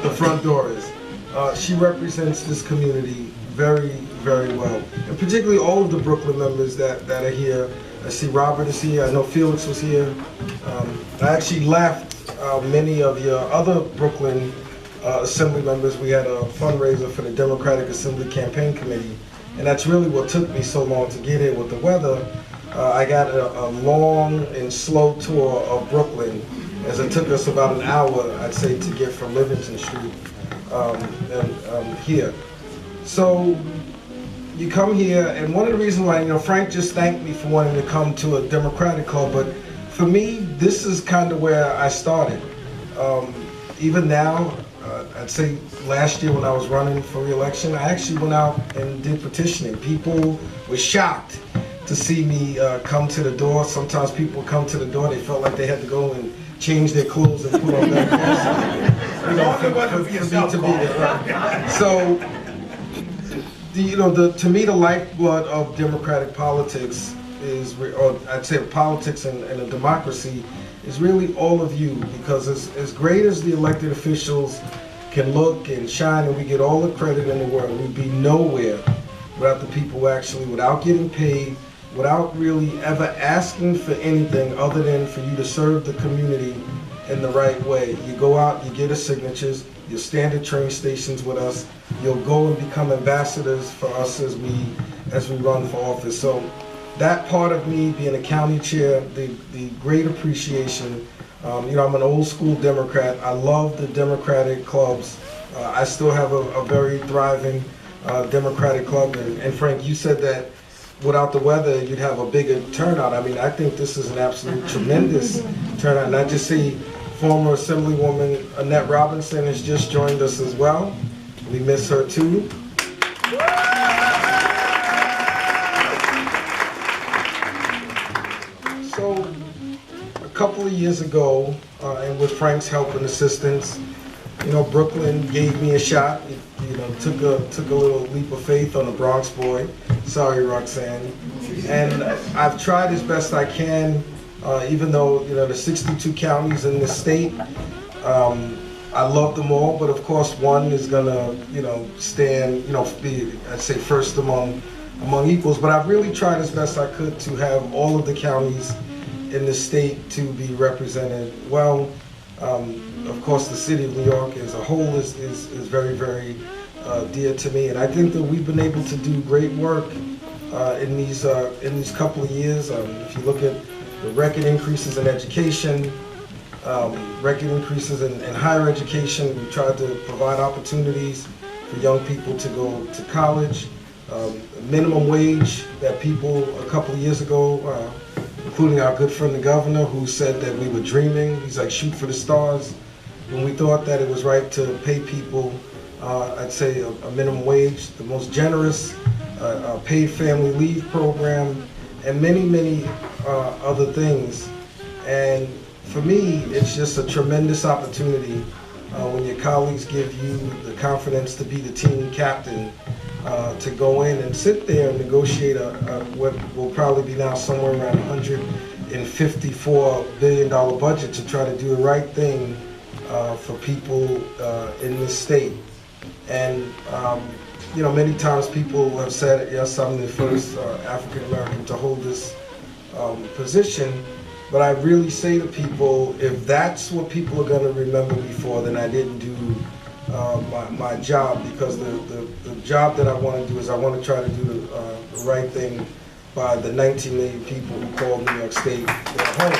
The front door is. She represents this community very, very well, and particularly all of the Brooklyn members that are here. I see Robert is here. I know Felix was here. I actually left many of your other Brooklyn Assembly members. We had a fundraiser for the Democratic Assembly Campaign Committee, and that's really what took me so long to get here with the weather. I got a long and slow tour of Brooklyn, as it took us about an hour, I'd say, to get from Livingston Street here. So you come here, and one of the reasons why, Frank just thanked me for wanting to come to a Democratic club, but for me, this is kind of where I started. Even now, I'd say last year when I was running for re-election, I actually went out and did petitioning. People were shocked to see me come to the door. Sometimes people come to the door, they felt like they had to go and change their clothes and put on their clothes. For me to be there. So, to me, the lifeblood of democratic politics is, or I'd say politics and a democracy, is really all of you, because as great as the elected officials can look and shine and we get all the credit in the world, we'd be nowhere without the people who actually, without getting paid, without really ever asking for anything other than for you to serve the community in the right way. You go out, you get us signatures, you'll stand at train stations with us, you'll go and become ambassadors for us as we run for office. So that part of me, being a county chair, the great appreciation. I'm an old school Democrat. I love the Democratic clubs. I still have a very thriving Democratic club. And Frank, you said that without the weather, you'd have a bigger turnout. I mean, I think this is an absolute tremendous turnout. And I just see former Assemblywoman Annette Robinson has just joined us as well. We miss her too. So, a couple of years ago, and with Frank's help and assistance, Brooklyn gave me a shot. Took a little leap of faith on a Bronx boy. Sorry, Roxanne. And I've tried as best I can, even though the 62 counties in the state, I love them all. But of course, one is gonna stand, be, I'd say, first among equals. But I've really tried as best I could to have all of the counties in the state to be represented well. Of course, the city of New York as a whole is very, very dear to me, and I think that we've been able to do great work in these couple of years. If you look at the record increases in education, record increases in higher education, we tried to provide opportunities for young people to go to college, minimum wage that people a couple of years ago, including our good friend the governor, who said that we were dreaming. He's like, shoot for the stars. When we thought that it was right to pay people, I'd say a minimum wage, the most generous paid family leave program, and many, many other things. And for me, it's just a tremendous opportunity when your colleagues give you the confidence to be the team captain, to go in and sit there and negotiate what will probably be now somewhere around $154 billion budget to try to do the right thing for people in this state. And many times people have said, yes, I'm the first African American to hold this position, but I really say to people, if that's what people are going to remember me for, then I didn't do my job, because the job that I want to do is I want to try to do the right thing by the 19 million people who call New York State their home.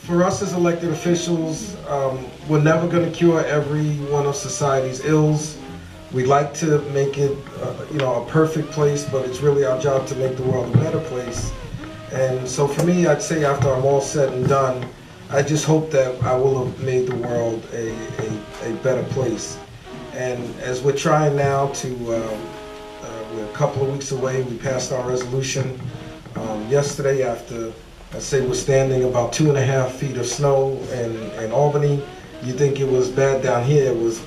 For us as elected officials, we're never going to cure every one of society's ills. We like to make it, a perfect place, but it's really our job to make the world a better place. And so for me, I'd say after I'm all said and done, I just hope that I will have made the world a better place. And as we're trying now to, we're a couple of weeks away, we passed our resolution yesterday after, I'd say we're standing about 2.5 feet of snow in Albany. You think it was bad down here, it was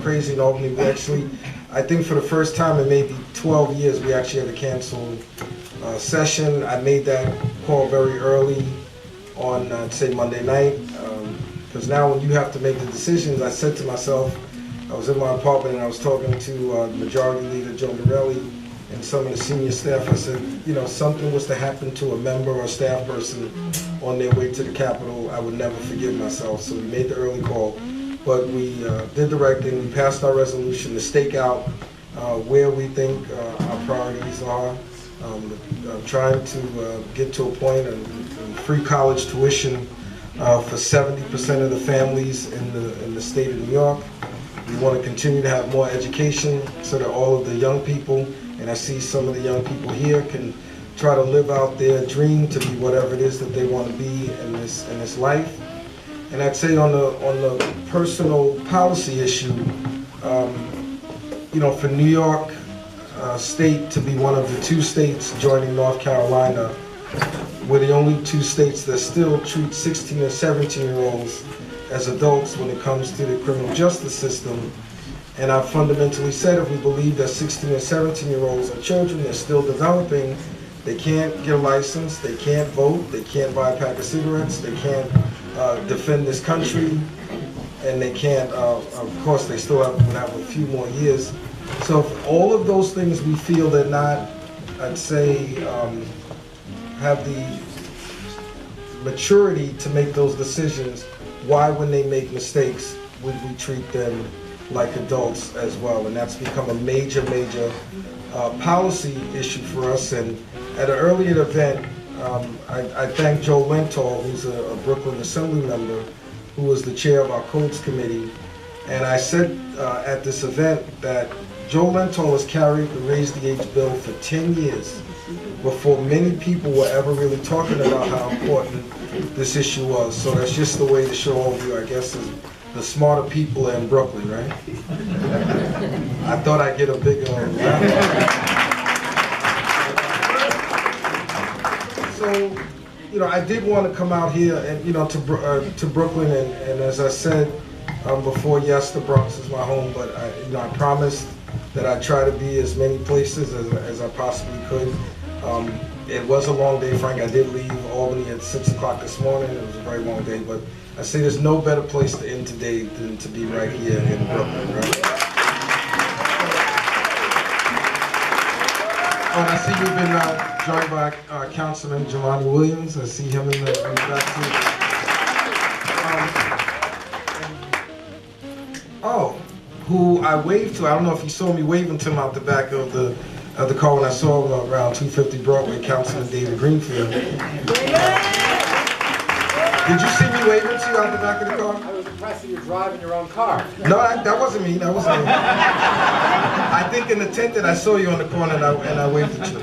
crazy in Albany. We actually, I think for the first time in maybe 12 years, we actually had to cancel session. I made that call very early on, I'd say Monday night, because now when you have to make the decisions, I said to myself, I was in my apartment and I was talking to the Majority Leader, Joe Morelli, and some of the senior staff. I said, something was to happen to a member or a staff person on their way to the Capitol, I would never forgive myself. So we made the early call, but we did the right thing. We passed our resolution to stake out where we think our priorities are. Trying to get to a point of free college tuition for 70% of the families in the state of New York. We want to continue to have more education so that all of the young people, and I see some of the young people here, can try to live out their dream to be whatever it is that they want to be in this life. And I'd say on the personal policy issue, for New York State to be one of the 2 states joining North Carolina, we're the only 2 states that still treat 16 and 17-year-olds as adults when it comes to the criminal justice system. And I've fundamentally said, if we believe that 16 and 17-year-olds are children, they're still developing, they can't get a license, they can't vote, they can't buy a pack of cigarettes, they can't defend this country, and they can't, of course, they still would have a few more years. So if all of those things we feel they're not, I'd say, have the maturity to make those decisions, why, when they make mistakes, would we treat them like adults as well? And that's become a major policy issue for us. And at an earlier event, I thank Joe Lenthal, who's a Brooklyn Assembly member, who was the chair of our Codes Committee. And I said at this event that Joe Lenthal has carried the Raise the Age bill for 10 years before many people were ever really talking about how important this issue was. So that's just the way to show all of you, I guess, is the smarter people in Brooklyn, right? I thought I'd get a bigger So, I did want to come out here and, to Brooklyn, and as I said before, yes, the Bronx is my home, but I promised that I'd try to be as many places as I possibly could. It was a long day, Frank. I did leave Albany at 6 o'clock this morning. It was a very long day, but I say there's no better place to end today than to be right here in Brooklyn, right? And I see you've been joined by Councilman Jelani Williams. I see him in the back too. Who I waved to. I don't know if you saw me waving to him out the back of the car when I saw him around 250 Broadway, Councilman David Greenfield. Did you see me waving to you out the back of the car? I was impressed that you're driving your own car. No, that wasn't me. That wasn't me. I think in the tent that I saw you on the corner and I waved at you.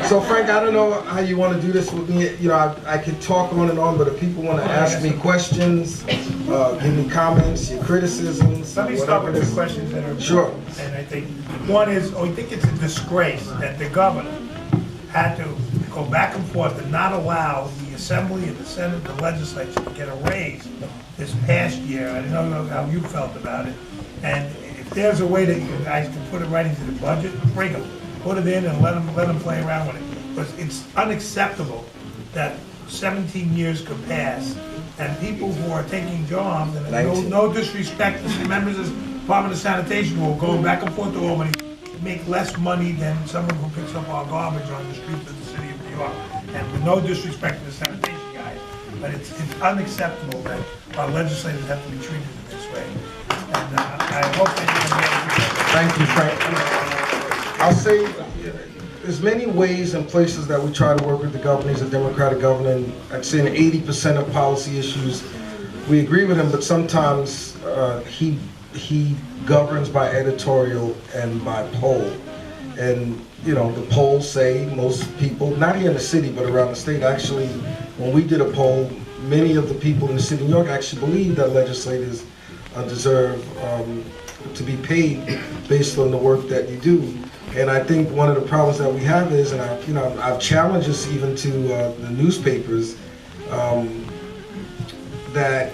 So Frank, I don't know how you want to do this with me. I could talk on and on, but if people want to ask me questions, give me comments, your criticisms. Let me start with the questions that are sure. And I think one is, we think it's a disgrace that the governor had to go back and forth and not allow the Assembly and the Senate and the legislature to get a raise this past year. I don't know how you felt about it. And if there's a way that you guys can put it right into the budget, bring them, put it in and let them play around with it. Because it's unacceptable that 17 years could pass and people who are taking jobs, and no disrespect to the members of the Department of Sanitation who are going back and forth to Albany, make less money than someone who picks up our garbage on the streets of the city of New York. And with no disrespect to the sanitation guys, but it's unacceptable that our legislators have to be treated in this way. And I hope that Thank you, Frank. I'll say there's many ways and places that we try to work with the governor. He's a Democratic governor, and I'd say in 80% of policy issues we agree with him, but sometimes he governs by editorial and by poll. And you know, the polls say most people, not here in the city but around the state, actually, when we did a poll, many of the people in the city of New York actually believe that legislators deserve to be paid based on the work that you do. And I think one of the problems that we have is, and I've challenged this even to the newspapers, that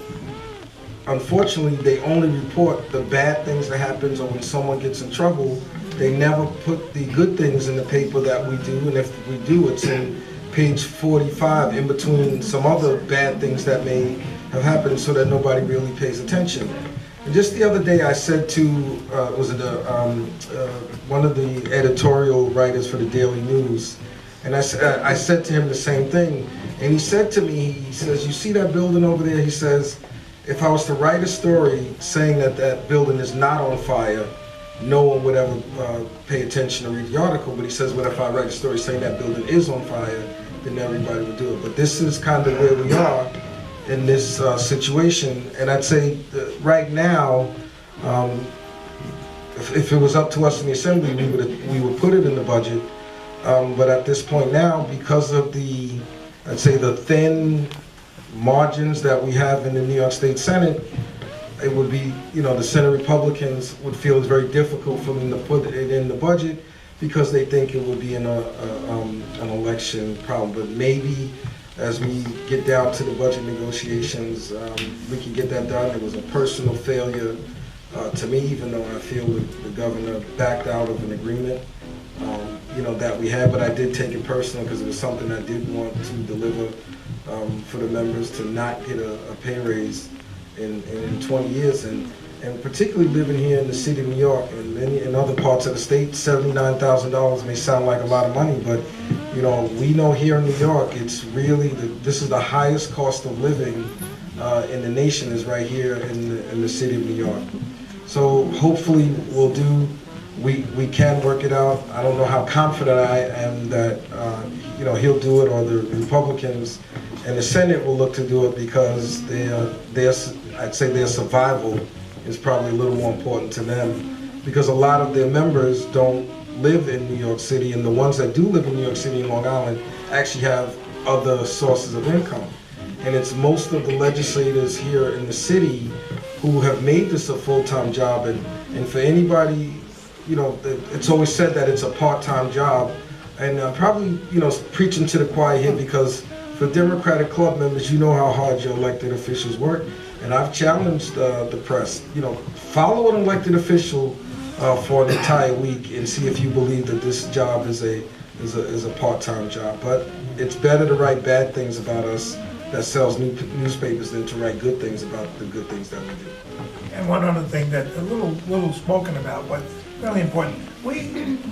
unfortunately they only report the bad things that happens or when someone gets in trouble. They never put the good things in the paper that we do, and if we do, it's in page 45 in between some other bad things that may have happened, so that nobody really pays attention. And just the other day I said to, one of the editorial writers for the Daily News, and I said to him the same thing, and he said to me, he says, "You see that building over there?" He says, "If I was to write a story saying that that building is not on fire, no one would ever pay attention or read the article." But he says, "What if I write a story saying that building is on fire, then everybody would do it." But this is kind of where we are in this situation. And I'd say right now, if it was up to us in the Assembly, we would put it in the budget. But at this point now, because of the, I'd say, the thin margins that we have in the New York State Senate, it would be, you know, the Senate Republicans would feel it's very difficult for them to put it in the budget because they think it would be an election problem. But maybe as we get down to the budget negotiations, we can get that done. It was a personal failure to me, even though I feel that the governor backed out of an agreement, you know, that we had. But I did take it personal because it was something I did want to deliver for the members, to not get a pay raise in 20 years, and particularly living here in the city of New York and in other parts of the state, $79,000 may sound like a lot of money, but you know, we know here in New York, it's really this is the highest cost of living in the nation, is right here in the city of New York. So hopefully we can work it out. I don't know how confident I am that you know, he'll do it, or the Republicans and the Senate will look to do it, because I'd say their survival is probably a little more important to them, because a lot of their members don't live in New York City, and the ones that do live in New York City and Long Island actually have other sources of income. And it's most of the legislators here in the city who have made this a full-time job, and for anybody, you know, it's always said that it's a part-time job, and probably, you know, preaching to the choir here, because for Democratic club members, you know how hard your elected officials work. And I've challenged the press, you know, follow an elected official for an entire week and see if you believe that this job is a part-time job. But it's better to write bad things about us that sells newspapers than to write good things about the good things that we do. And one other thing that a little spoken about, but really important.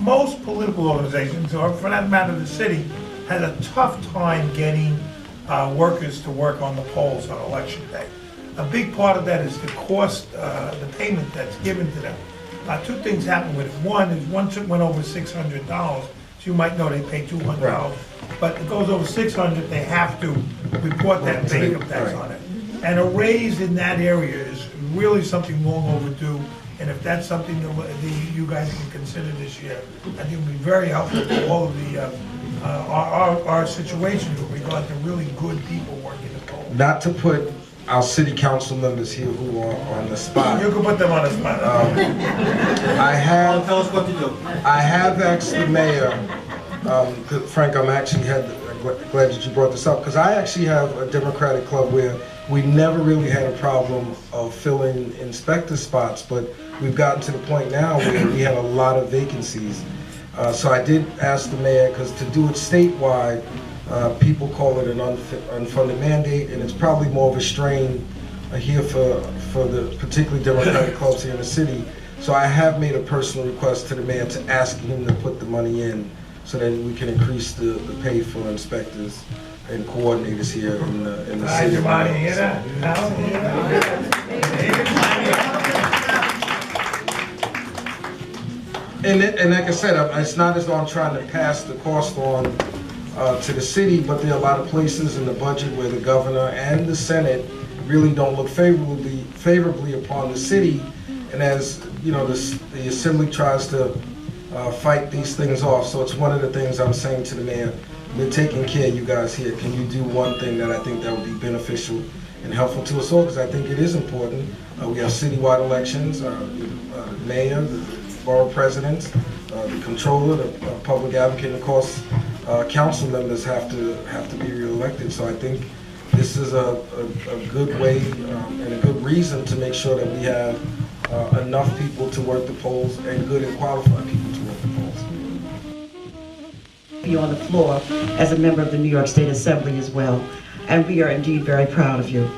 Most political organizations, or for that matter the city, had a tough time getting workers to work on the polls on election day. A big part of that is the cost, the payment that's given to them. Two things happen with it. One is once it went over $600, so you might know they pay $200, right. But it goes over $600, they have to report that income tax on it. And a raise in that area is really something long overdue. And if that's something that you guys can consider this year, I think it would be very helpful for all of the our situation with regard to really good people working the polls. Not to put our city council members here who are on the spot. You can put them on the spot. Tell us what to do. I have asked the mayor, Frank, I'm actually glad that you brought this up, because I actually have a Democratic club where we never really had a problem of filling inspector spots, but we've gotten to the point now where we had a lot of vacancies. So I did ask the mayor, because to do it statewide, People call it an unfunded mandate, and it's probably more of a strain here for the particularly Democratic clubs here in the city. So I have made a personal request to the mayor to ask him to put the money in so that we can increase the pay for inspectors and coordinators here in the city. Giovanni, you hear that? Al, you hear that? And like I said, it's not as though I'm trying to pass the cost on to the city, but there are a lot of places in the budget where the governor and the Senate really don't look favorably upon the city. And as you know, the Assembly tries to fight these things off. So it's one of the things I'm saying to the mayor. We're taking care of you guys here. Can you do one thing that I think that would be beneficial and helpful to us all? Because I think it is important. We have citywide elections. The mayor, the borough presidents, the controller, the public advocate, and of course, council members have to be reelected. So I think this is a good way and a good reason to make sure that we have enough people to work the polls and good and qualified people to work the polls. You on the floor as a member of the New York State Assembly as well, and we are indeed very proud of you.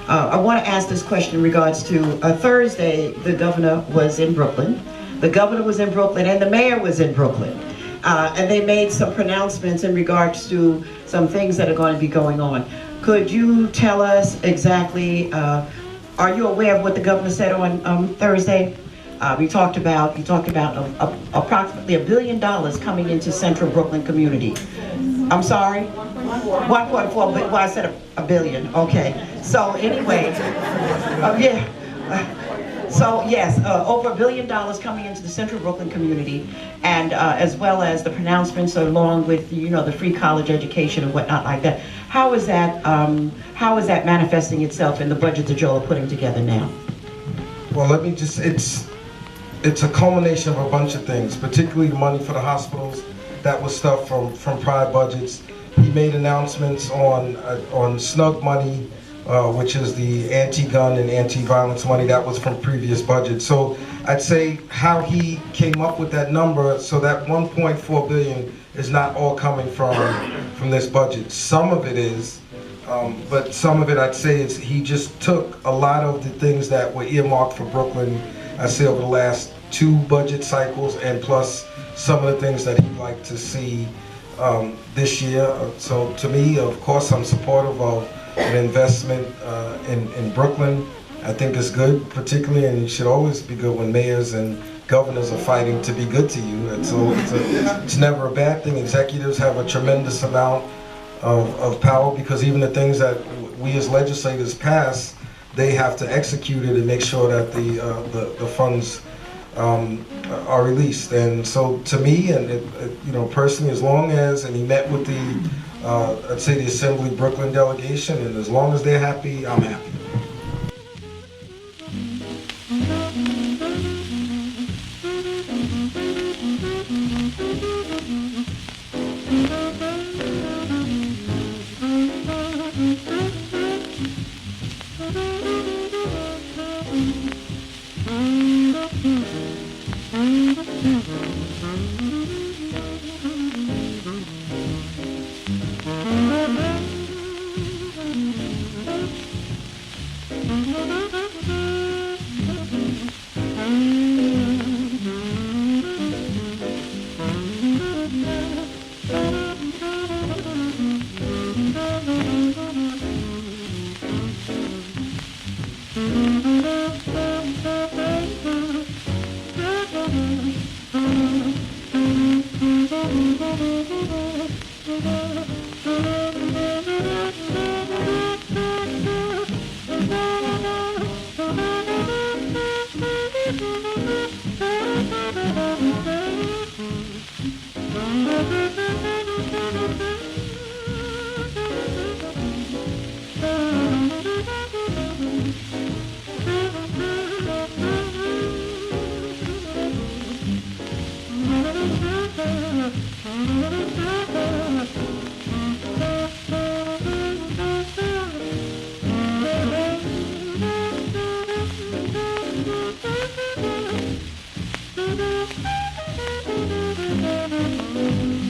I want to ask this question in regards to Thursday. The governor was in Brooklyn. The governor was in Brooklyn, and the mayor was in Brooklyn, and they made some pronouncements in regards to some things that are going to be going on. Could you tell us exactly? Are you aware of what the governor said on Thursday? You talked about approximately $1 billion coming into Central Brooklyn community. I'm sorry? 1.4, but well, I said a billion. Okay. So anyway, yeah. So yes, over $1 billion coming into the Central Brooklyn community, and as well as the pronouncements along with the free college education and whatnot like that. How is that manifesting itself in the budget that y'all are putting together now? Well, let me just, it's a culmination of a bunch of things, particularly the money for the hospitals. That was stuff from prior budgets. He made announcements on SNUG money, which is the anti-gun and anti-violence money. That was from previous budgets. So I'd say how he came up with that number, so that 1.4 billion is not all coming from this budget. Some of it is, but some of it I'd say is he just took a lot of the things that were earmarked for Brooklyn, I'd say over the last 2 budget cycles, and plus some of the things that he'd like to see this year. So to me, of course, I'm supportive of an investment in Brooklyn. I think it's good, particularly, and it should always be good when mayors and governors are fighting to be good to you. And so it's never a bad thing. Executives have a tremendous amount of power, because even the things that we as legislators pass, they have to execute it and make sure that the funds are released. And so to me, and personally, as long as, and he met with the I'd say the Assembly Brooklyn delegation, and as long as they're happy, I'm happy.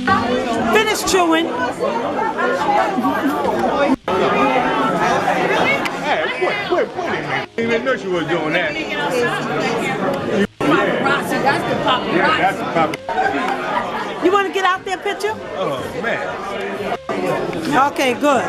Finish chewing. Hey, wait a minute. I didn't even know she was doing that. Paparazzi, that's the paparazzi. Yeah, that's the pop. You want to get out there, picture? Oh, man. Okay, good.